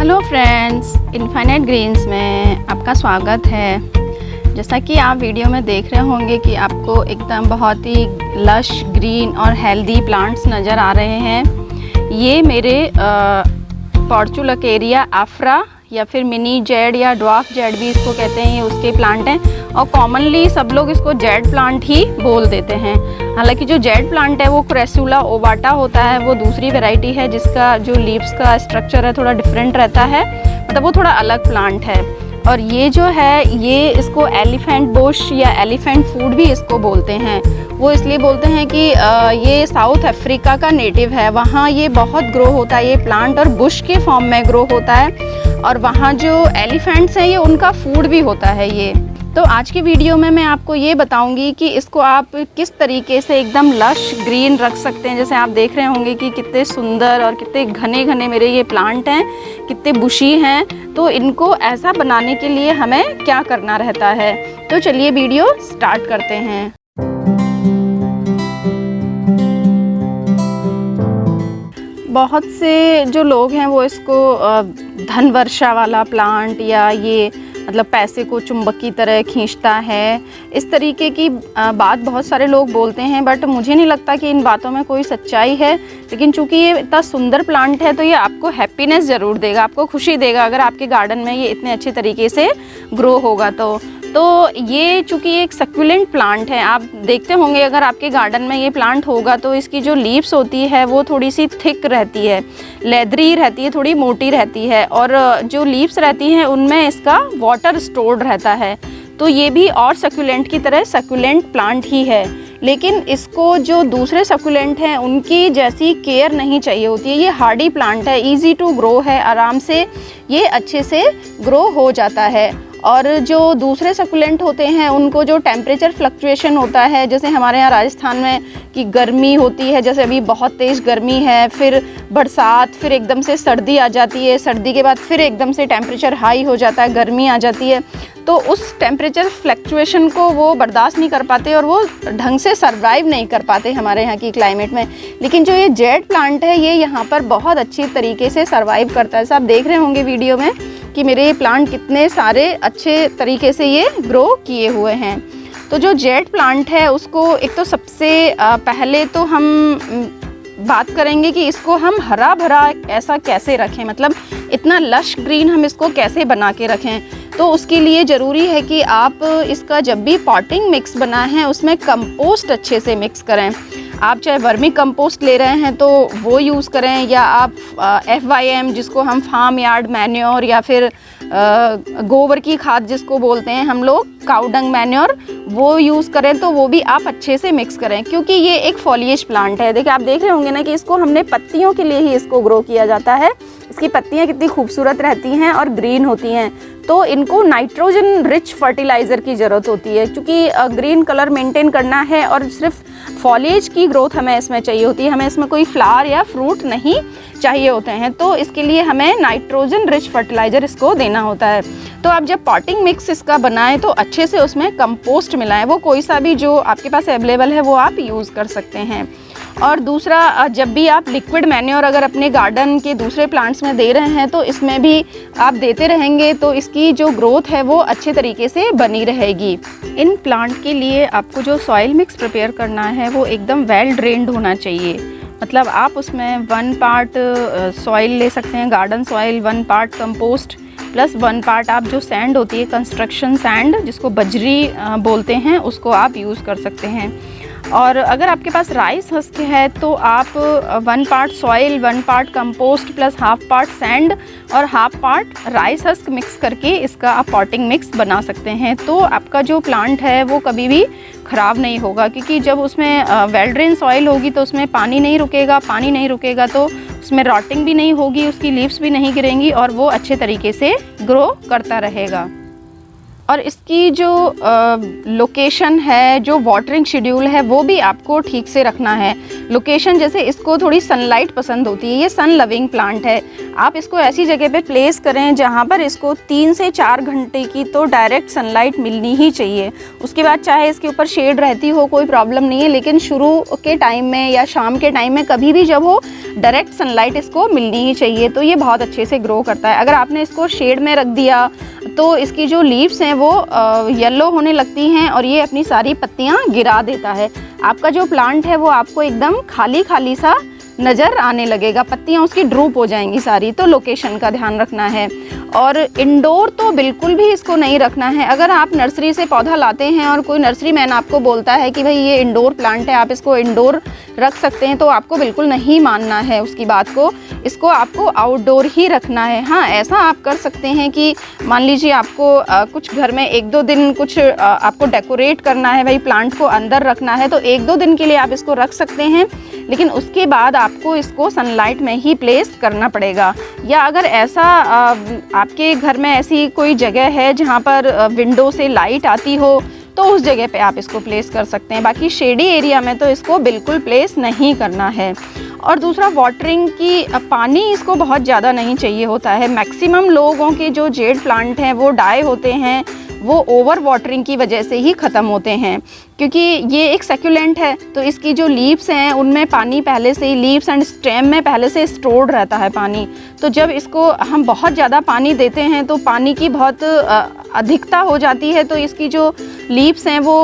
Hello friends, infinite Green's में आपका स्वागत है। जैसा कि आप वीडियो में देख रहे होंगे कि आपको एकदम बहुत ही लश ग्रीन और हेल्दी प्लांट्स नज़र आ रहे हैं। ये मेरे पॉर्चुलकेरिया आफ्रा या फिर मिनी जेड या ड्वार्फ जेड भी इसको कहते हैं, ये उसके प्लांट हैं और कॉमनली सब लोग इसको जेड प्लांट ही बोल देते हैं। हालांकि जो जेड प्लांट है वो क्रेसुला ओवाटा होता है, वो दूसरी वैरायटी है जिसका जो लीव्स का स्ट्रक्चर है थोड़ा डिफरेंट रहता है, मतलब वो थोड़ा अलग प्लांट है। और ये जो है ये इसको एलिफेंट बुश या एलिफेंट फूड भी इसको बोलते हैं। वो इसलिए बोलते हैं कि ये साउथ अफ्रीका का नेटिव है, वहाँ ये बहुत ग्रो होता है ये प्लांट और बुश के फॉर्म में ग्रो होता है और वहाँ जो एलिफेंट्स हैं ये उनका फूड भी होता है ये। तो आज की वीडियो में मैं आपको ये बताऊंगी कि इसको आप किस तरीके से एकदम लश ग्रीन रख सकते हैं। जैसे आप देख रहे होंगे कि कितने सुंदर और कितने घने घने मेरे ये प्लांट हैं, कितने बुशी हैं। तो इनको ऐसा बनाने के लिए हमें क्या करना रहता है, तो चलिए वीडियो स्टार्ट करते हैं। बहुत से जो लोग हैं वो इसको धन वर्षा वाला प्लांट या ये मतलब पैसे को चुंबक की तरह खींचता है, इस तरीके की बात बहुत सारे लोग बोलते हैं, बट मुझे नहीं लगता कि इन बातों में कोई सच्चाई है। लेकिन चूंकि ये इतना सुंदर प्लांट है तो ये आपको हैप्पीनेस ज़रूर देगा, आपको खुशी देगा अगर आपके गार्डन में ये इतने अच्छे तरीके से ग्रो होगा तो ये चूँकि एक सक्यूलेंट प्लांट है, आप देखते होंगे अगर आपके गार्डन में ये प्लांट होगा तो इसकी जो लीव्स होती है वो थोड़ी सी थिक रहती है, लेदरी रहती है, थोड़ी मोटी रहती है और जो लीव्स रहती हैं उनमें इसका वाटर स्टोर्ड रहता है। तो ये भी और सक्यूलेंट की तरह सक्यूलेंट प्लांट ही है, लेकिन इसको जो दूसरे सक्यूलेंट हैं उनकी जैसी केयर नहीं चाहिए होती है। ये हार्डी प्लांट है, इजी टू ग्रो है, आराम से ये अच्छे से ग्रो हो जाता है। और जो दूसरे सक्यूलेंट होते हैं उनको जो टेम्परेचर फ्लक्चुएशन होता है, जैसे हमारे यहाँ राजस्थान में कि गर्मी होती है, जैसे अभी बहुत तेज़ गर्मी है, फिर बरसात, फिर एकदम से सर्दी आ जाती है, सर्दी के बाद फिर एकदम से टेम्परेचर हाई हो जाता है, गर्मी आ जाती है, तो उस टेम्परेचर फ्लक्चुएशन को वो बर्दाश्त नहीं कर पाते और वो ढंग से सर्वाइव नहीं कर पाते हमारे यहाँ की क्लाइमेट में। लेकिन जो ये जेड प्लांट है ये यहाँ पर बहुत अच्छी तरीके से सर्वाइव करता है। सब देख रहे होंगे वीडियो में कि मेरे ये प्लांट कितने सारे अच्छे तरीके से ये ग्रो किए हुए हैं। तो जो जेड प्लांट है उसको एक तो सबसे पहले तो हम बात करेंगे कि इसको हम हरा भरा ऐसा कैसे रखें, मतलब इतना लश ग्रीन हम इसको कैसे बना के रखें। तो उसके लिए ज़रूरी है कि आप इसका जब भी पॉटिंग मिक्स बनाएं उसमें कंपोस्ट अच्छे से मिक्स करें। आप चाहे वर्मी कंपोस्ट ले रहे हैं तो वो यूज़ करें, या आप FYM जिसको हम फार्म यार्ड मैन्योर या फिर गोबर की खाद जिसको बोलते हैं हम लोग, काउडंग मैन्योर, वो यूज़ करें तो वो भी आप अच्छे से मिक्स करें, क्योंकि ये एक फॉलिएज प्लांट है। देखिए आप देख रहे होंगे ना कि इसको हमने पत्तियों के लिए ही इसको ग्रो किया जाता है। इसकी पत्तियाँ कितनी खूबसूरत रहती हैं और ग्रीन होती हैं। तो इनको नाइट्रोजन रिच फर्टिलाइज़र की ज़रूरत होती है, क्योंकि ग्रीन कलर मेंटेन करना है और सिर्फ फॉलिएज की ग्रोथ हमें इसमें चाहिए होती है, हमें इसमें कोई फ्लावर या फ्रूट नहीं चाहिए होते हैं। तो इसके लिए हमें नाइट्रोजन रिच फर्टिलाइज़र इसको देना होता है। तो आप जब पॉटिंग मिक्स इसका बनाएं तो अच्छे से उसमें कंपोस्ट मिलाएं, वो कोई सा भी जो आपके पास अवेलेबल है वो आप यूज़ कर सकते हैं। और दूसरा, जब भी आप लिक्विड मैन्योर अगर अपने गार्डन के दूसरे प्लांट्स में दे रहे हैं तो इसमें भी आप देते रहेंगे तो इसकी जो ग्रोथ है वो अच्छे तरीके से बनी रहेगी। इन प्लांट के लिए आपको जो सॉइल मिक्स प्रिपेयर करना है वो एकदम वेल ड्रेन्ड होना चाहिए, मतलब आप उसमें 1 पार्ट सॉइल ले सकते हैं, garden soil, 1 part compost plus 1 part आप जो सैंड होती है कंस्ट्रक्शन सैंड जिसको बजरी बोलते हैं उसको आप यूज़ कर सकते हैं। और अगर आपके पास राइस हस्क है तो आप 1 part soil, 1 part compost plus half part sand और half part rice husk mix करके इसका आप पॉटिंग मिक्स बना सकते हैं। तो आपका जो प्लांट है वो कभी भी ख़राब नहीं होगा, क्योंकि जब उसमें वेल ड्रेन सॉइल होगी तो उसमें पानी नहीं रुकेगा, पानी नहीं रुकेगा तो उसमें रॉटिंग भी नहीं होगी, उसकी लीव्स भी नहीं गिरेंगी और वो अच्छे तरीके से ग्रो करता रहेगा। और इसकी जो लोकेशन है, जो वाटरिंग शेड्यूल है, वो भी आपको ठीक से रखना है। लोकेशन जैसे इसको थोड़ी सनलाइट पसंद होती है, ये सन लविंग प्लांट है। आप इसको ऐसी जगह पे प्लेस करें जहाँ पर इसको 3 से 4 घंटे की तो डायरेक्ट सनलाइट मिलनी ही चाहिए। उसके बाद चाहे इसके ऊपर शेड रहती हो कोई प्रॉब्लम नहीं है, लेकिन शुरू के टाइम में या शाम के टाइम में कभी भी जब हो डायरेक्ट सनलाइट इसको मिलनी ही चाहिए, तो ये बहुत अच्छे से ग्रो करता है। अगर आपने इसको शेड में रख दिया तो इसकी जो लीव्स हैं वो येलो होने लगती हैं और ये अपनी सारी पत्तियां गिरा देता है। आपका जो प्लांट है वो आपको एकदम खाली खाली सा नज़र आने लगेगा, पत्तियां उसकी ड्रूप हो जाएंगी सारी। तो लोकेशन का ध्यान रखना है। और इंडोर तो बिल्कुल भी इसको नहीं रखना है। अगर आप नर्सरी से पौधा लाते हैं और कोई नर्सरी मैन आपको बोलता है कि भाई ये इंडोर प्लांट है, आप इसको इंडोर रख सकते हैं, तो आपको बिल्कुल नहीं मानना है उसकी बात को। इसको आपको आउटडोर ही रखना है। हाँ, ऐसा आप कर सकते हैं कि मान लीजिए आपको कुछ घर में 1-2 दिन कुछ आपको डेकोरेट करना है, भाई प्लांट को अंदर रखना है, तो 1-2 दिन के लिए आप इसको रख सकते हैं, लेकिन उसके बाद आपको इसको सनलाइट में ही प्लेस करना पड़ेगा। या अगर ऐसा आपके घर में ऐसी कोई जगह है जहाँ पर विंडो से लाइट आती हो, तो उस जगह पे आप इसको प्लेस कर सकते हैं। बाकी शेडी एरिया में तो इसको बिल्कुल प्लेस नहीं करना है। और दूसरा, वाटरिंग की पानी इसको बहुत ज़्यादा नहीं चाहिए होता है। मैक्सिमम लोगों के जो जेड प्लांट हैं वो डाई होते हैं, वो ओवर वाटरिंग की वजह से ही ख़त्म होते हैं। क्योंकि ये एक सेक्युलेंट है, तो इसकी जो लीव्स हैं उनमें पानी पहले से ही, लीव्स एंड स्टेम में पहले से स्टोर्ड रहता है पानी। तो जब इसको हम बहुत ज़्यादा पानी देते हैं तो पानी की बहुत अधिकता हो जाती है, तो इसकी जो लीव्स हैं वो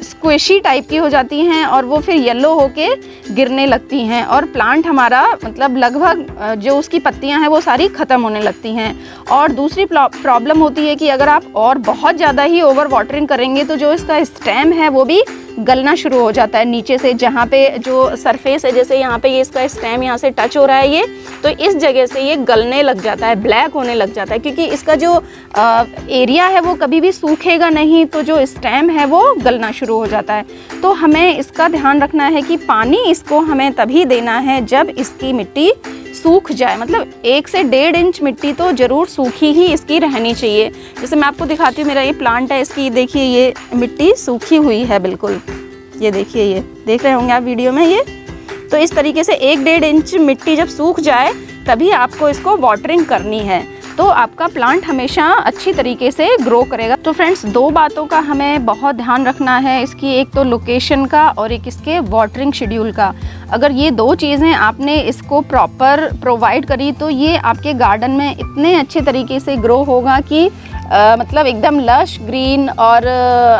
स्क्विशी टाइप की हो जाती हैं और वो फिर येलो होके गिरने लगती हैं और प्लांट हमारा मतलब लगभग जो उसकी पत्तियां हैं वो सारी ख़त्म होने लगती हैं। और दूसरी प्रॉब्लम होती है कि अगर आप और बहुत ज़्यादा ही ओवर वाटरिंग करेंगे तो जो इसका स्टेम है वो भी गलना शुरू हो जाता है नीचे से। जहाँ पे जो सरफेस है, जैसे यहाँ पे ये इसका स्टेम यहाँ से टच हो रहा है ये, तो इस जगह से ये गलने लग जाता है, ब्लैक होने लग जाता है, क्योंकि इसका जो एरिया है वो कभी भी सूखेगा नहीं, तो जो स्टेम है वो गलना शुरू हो जाता है। तो हमें इसका ध्यान रखना है कि पानी इसको हमें तभी देना है जब इसकी मिट्टी सूख जाए। मतलब 1 से 1.5 इंच मिट्टी तो ज़रूर सूखी ही इसकी रहनी चाहिए। जैसे मैं आपको दिखाती हूँ, मेरा ये प्लांट है, इसकी देखिए ये मिट्टी सूखी हुई है बिल्कुल। ये देखिए, ये देख रहे होंगे आप वीडियो में ये। तो इस तरीके से 1-1.5 इंच मिट्टी जब सूख जाए तभी आपको इसको वाटरिंग करनी है, तो आपका प्लांट हमेशा अच्छी तरीके से ग्रो करेगा। तो फ्रेंड्स, 2 बातों का हमें बहुत ध्यान रखना है इसकी, एक तो लोकेशन का और एक इसके वाटरिंग शेड्यूल का। अगर ये 2 चीज़ें आपने इसको प्रॉपर प्रोवाइड करी तो ये आपके गार्डन में इतने अच्छे तरीके से ग्रो होगा कि मतलब एकदम लश ग्रीन और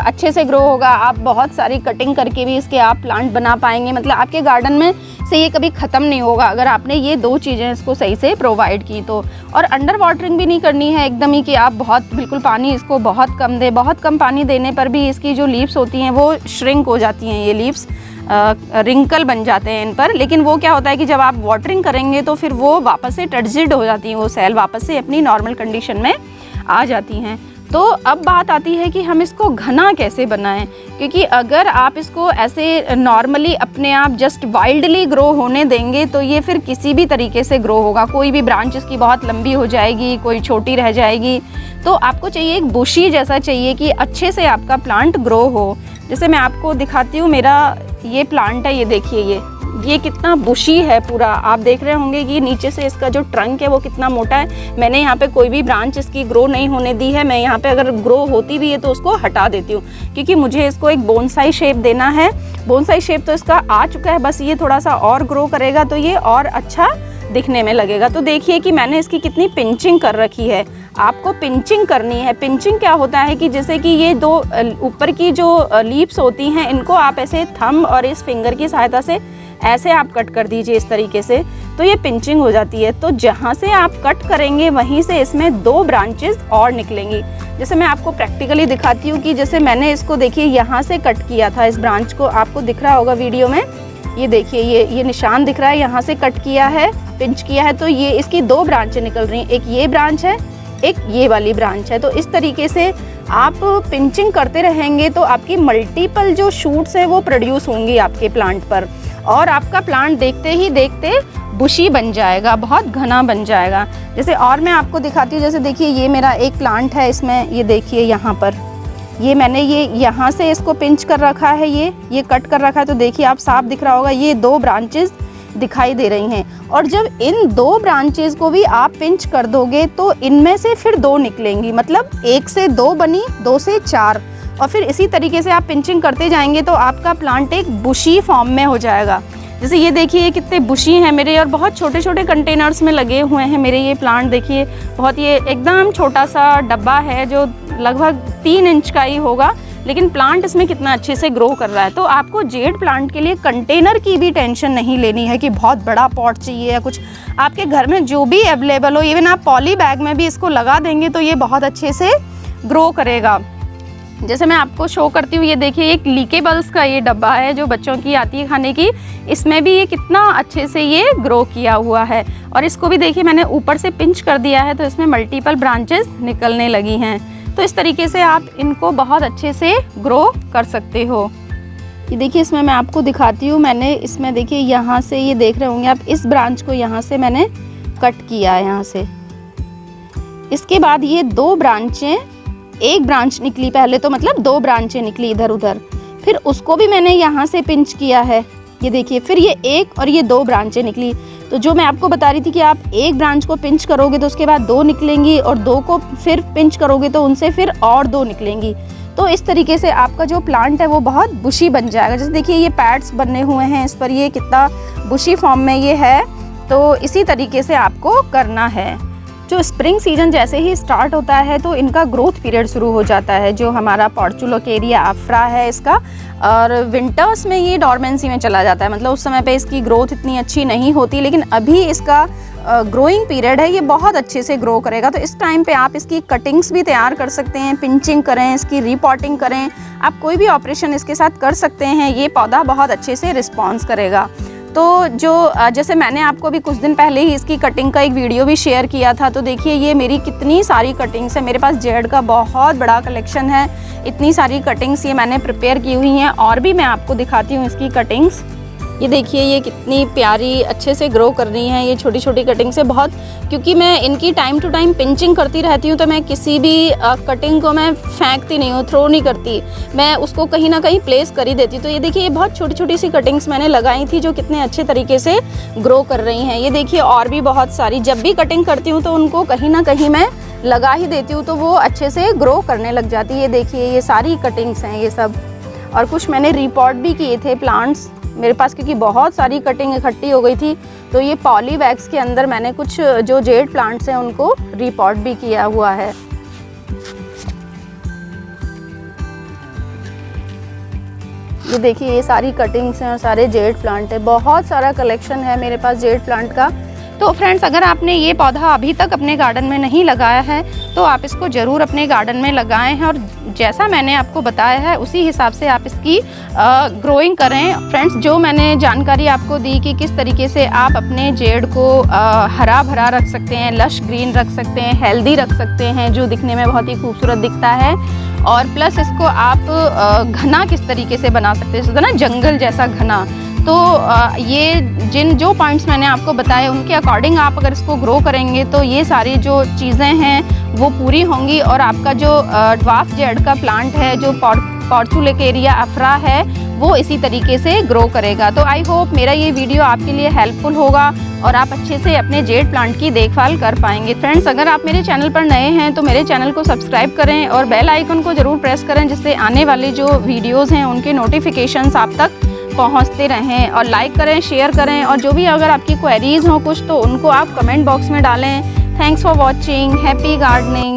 अच्छे से ग्रो होगा। आप बहुत सारी कटिंग करके भी इसके आप प्लांट बना पाएंगे। मतलब आपके गार्डन में से ये कभी ख़त्म नहीं होगा अगर आपने ये 2 चीज़ें इसको सही से प्रोवाइड की तो। और अंडर वाटरिंग भी नहीं करनी है एकदम ही कि आप बहुत बिल्कुल पानी इसको बहुत कम दें। बहुत कम पानी देने पर भी इसकी जो लीव्स होती हैं वो श्रिंक हो जाती हैं, ये लीव्स रिंकल बन जाते हैं इन पर। लेकिन वो क्या होता है कि जब आप वाटरिंग करेंगे तो फिर वो वापस से टर्जिड हो जाती हैं, वो सेल वापस से अपनी नॉर्मल कंडीशन में आ जाती हैं। तो अब बात आती है कि हम इसको घना कैसे बनाएं, क्योंकि अगर आप इसको ऐसे नॉर्मली अपने आप जस्ट वाइल्डली ग्रो होने देंगे तो ये फिर किसी भी तरीके से ग्रो होगा। कोई भी ब्रांच इसकी बहुत लंबी हो जाएगी, कोई छोटी रह जाएगी। तो आपको चाहिए एक बुशी जैसा चाहिए कि अच्छे से आपका प्लांट ग्रो हो। जैसे मैं आपको दिखाती हूँ, मेरा ये प्लांट है, ये देखिए ये कितना बुशी है पूरा। आप देख रहे होंगे कि नीचे से इसका जो ट्रंक है वो कितना मोटा है। मैंने यहाँ पे कोई भी ब्रांच इसकी ग्रो नहीं होने दी है। मैं यहाँ पे अगर ग्रो होती भी है तो उसको हटा देती हूँ, क्योंकि मुझे इसको एक बोनसाई शेप देना है। बोनसाई शेप तो इसका आ चुका है, बस ये थोड़ा सा और ग्रो करेगा तो ये और अच्छा दिखने में लगेगा। तो देखिए कि मैंने इसकी कितनी पिंचिंग कर रखी है। आपको पिंचिंग करनी है। पिंचिंग क्या होता है कि जैसे कि ये 2 ऊपर की जो लीव्स होती हैं, इनको आप ऐसे थंब और इस फिंगर की सहायता से ऐसे आप कट कर दीजिए इस तरीके से, तो ये पिंचिंग हो जाती है। तो जहाँ से आप कट करेंगे वहीं से इसमें 2 ब्रांचेस और निकलेंगी। जैसे मैं आपको प्रैक्टिकली दिखाती हूँ कि जैसे मैंने इसको देखिए यहाँ से कट किया था, इस ब्रांच को आपको दिख रहा होगा वीडियो में। ये देखिए ये निशान दिख रहा है, यहाँ से कट किया है, पिंच किया है, तो ये इसकी 2 ब्रांचें निकल रही हैं। एक ये ब्रांच है, एक ये वाली ब्रांच है। तो इस तरीके से आप पिंचिंग करते रहेंगे तो आपकी मल्टीपल जो शूट्स हैं वो प्रोड्यूस होंगी आपके प्लांट पर। और आपका प्लांट देखते ही देखते बुशी बन जाएगा, बहुत घना बन जाएगा। जैसे और मैं आपको दिखाती हूँ, जैसे देखिए ये मेरा एक प्लांट है, इसमें ये देखिए यहाँ पर ये मैंने ये यहाँ से इसको पिंच कर रखा है, ये कट कर रखा है, तो देखिए आप साफ दिख रहा होगा, ये 2 ब्रांचेस दिखाई दे रही हैं। और जब इन 2 ब्रांचेस को भी आप पिंच कर दोगे तो इनमें से फिर 2 निकलेंगी, मतलब 1 से 2 बनी, 2 से 4, और फिर इसी तरीके से आप पिंचिंग करते जाएंगे तो आपका प्लांट एक बुशी फॉर्म में हो जाएगा। जैसे ये देखिए ये कितने बुशी हैं मेरे, और बहुत छोटे छोटे कंटेनर्स में लगे हुए हैं मेरे ये प्लांट। देखिए बहुत, ये एकदम छोटा सा डब्बा है जो लगभग 3 इंच का ही होगा, लेकिन प्लांट इसमें कितना अच्छे से ग्रो कर रहा है। तो आपको जेड प्लांट के लिए कंटेनर की भी टेंशन नहीं लेनी है कि बहुत बड़ा पॉट चाहिए या कुछ। आपके घर में जो भी अवेलेबल हो, इवन आप पॉली बैग में भी इसको लगा देंगे तो ये बहुत अच्छे से ग्रो करेगा। जैसे मैं आपको शो करती हूँ, ये देखिए एक लीकेबल्स का ये डब्बा है जो बच्चों की आती है खाने की, इसमें भी ये कितना अच्छे से ये ग्रो किया हुआ है। और इसको भी देखिए मैंने ऊपर से पिंच कर दिया है तो इसमें मल्टीपल ब्रांचेस निकलने लगी हैं। तो इस तरीके से आप इनको बहुत अच्छे से ग्रो कर सकते हो। ये देखिए इसमें मैं आपको दिखाती हूँ, मैंने इसमें देखिए यहाँ से ये देख रहे होंगे आप, इस ब्रांच को यहाँ से मैंने कट किया है यहाँ से। इसके बाद ये 2 ब्रांचें, एक ब्रांच निकली पहले तो, मतलब 2 ब्रांचें निकली इधर उधर, फिर उसको भी मैंने यहाँ से पिंच किया है, ये देखिए, फिर ये 1 और ये 2 ब्रांचें निकली। तो जो मैं आपको बता रही थी कि आप एक ब्रांच को पिंच करोगे तो उसके बाद 2 निकलेंगी, और 2 को फिर पिंच करोगे तो उनसे फिर और 2 निकलेंगी। तो इस तरीके से आपका जो प्लांट है वो बहुत बुशी बन जाएगा। जैसे देखिए ये पैड्स बने हुए हैं इस पर, ये कितना बुशी फॉर्म में ये है। तो इसी तरीके से आपको करना है। जो स्प्रिंग सीजन जैसे ही स्टार्ट होता है तो इनका ग्रोथ पीरियड शुरू हो जाता है, जो हमारा पोर्चुलोकेरिया अफ्रा है इसका, और विंटर्स में ये डॉर्मेंसी में चला जाता है, मतलब उस समय पे इसकी ग्रोथ इतनी अच्छी नहीं होती, लेकिन अभी इसका ग्रोइंग पीरियड है, ये बहुत अच्छे से ग्रो करेगा। तो इस टाइम पे आप इसकी कटिंग्स भी तैयार कर सकते हैं, पिंचिंग करें, इसकी रिपॉटिंग करें, आप कोई भी ऑपरेशन इसके साथ कर सकते हैं, ये पौधा बहुत अच्छे से रिस्पॉन्स करेगा। तो जो जैसे मैंने आपको भी कुछ दिन पहले ही इसकी कटिंग का एक वीडियो भी शेयर किया था, तो देखिए ये मेरी कितनी सारी कटिंग्स है, मेरे पास जेड का बहुत बड़ा कलेक्शन है, इतनी सारी कटिंग्स ये मैंने प्रिपेयर की हुई हैं। और भी मैं आपको दिखाती हूँ इसकी कटिंग्स। ये देखिए ये कितनी प्यारी अच्छे से ग्रो कर रही हैं ये छोटी छोटी कटिंग से बहुत, क्योंकि मैं इनकी टाइम टू टाइम पिंचिंग करती रहती हूँ, तो मैं किसी भी कटिंग को मैं फेंकती नहीं हूँ, थ्रो नहीं करती, मैं उसको कहीं ना कहीं प्लेस कर ही देती हूँ। तो ये देखिए ये बहुत छोटी छोटी सी कटिंग्स मैंने लगाई थी जो कितने अच्छे तरीके से ग्रो कर रही हैं। ये देखिए और भी बहुत सारी, जब भी कटिंग करती हूँ तो उनको कहीं ना कहीं मैं लगा ही देती हूँ तो वो अच्छे से ग्रो करने लग जाती है। ये देखिए ये सारी कटिंग्स हैं ये सब, और कुछ मैंने रिपोर्ट भी किए थे प्लांट्स मेरे पास, क्योंकि बहुत सारी कटिंग इकट्ठी हो गई थी, तो ये पॉली बैग्स के अंदर मैंने कुछ जो जेड प्लांट्स हैं उनको रिपोर्ट भी किया हुआ है। ये देखिए ये सारी कटिंग्स हैं और सारे जेड प्लांट है, बहुत सारा कलेक्शन है मेरे पास जेड प्लांट का। तो फ्रेंड्स अगर आपने ये पौधा अभी तक अपने गार्डन में नहीं लगाया है तो आप इसको ज़रूर अपने गार्डन में लगाएं हैं, और जैसा मैंने आपको बताया है उसी हिसाब से आप इसकी ग्रोइंग करें। फ्रेंड्स जो मैंने जानकारी आपको दी कि किस तरीके से आप अपने जेड को हरा भरा रख सकते हैं, लश ग्रीन रख सकते हैं, हेल्दी रख सकते हैं, जो दिखने में बहुत ही खूबसूरत दिखता है, और प्लस इसको आप घना किस तरीके से बना सकते हैं, ना जंगल जैसा घना। तो ये जो पॉइंट्स मैंने आपको बताए उनके अकॉर्डिंग आप अगर इसको ग्रो करेंगे तो ये सारी जो चीज़ें हैं वो पूरी होंगी, और आपका जो ड्वार्फ जेड का प्लांट है जो पोर्चुलोकेरिया अफ्रा है वो इसी तरीके से ग्रो करेगा। तो आई होप मेरा ये वीडियो आपके लिए हेल्पफुल होगा और आप अच्छे से अपने जेड प्लांट की देखभाल कर पाएंगे। फ्रेंड्स अगर आप मेरे चैनल पर नए हैं तो मेरे चैनल को सब्सक्राइब करें और बेल आइकन को ज़रूर प्रेस करें, जिससे आने वाली जो वीडियोज़ हैं उनके नोटिफिकेशंस आप तक पहुंचते रहें, और लाइक करें, शेयर करें, और जो भी अगर आपकी क्वेरीज हो कुछ तो उनको आप कमेंट बॉक्स में डालें। Thanks for watching, happy gardening.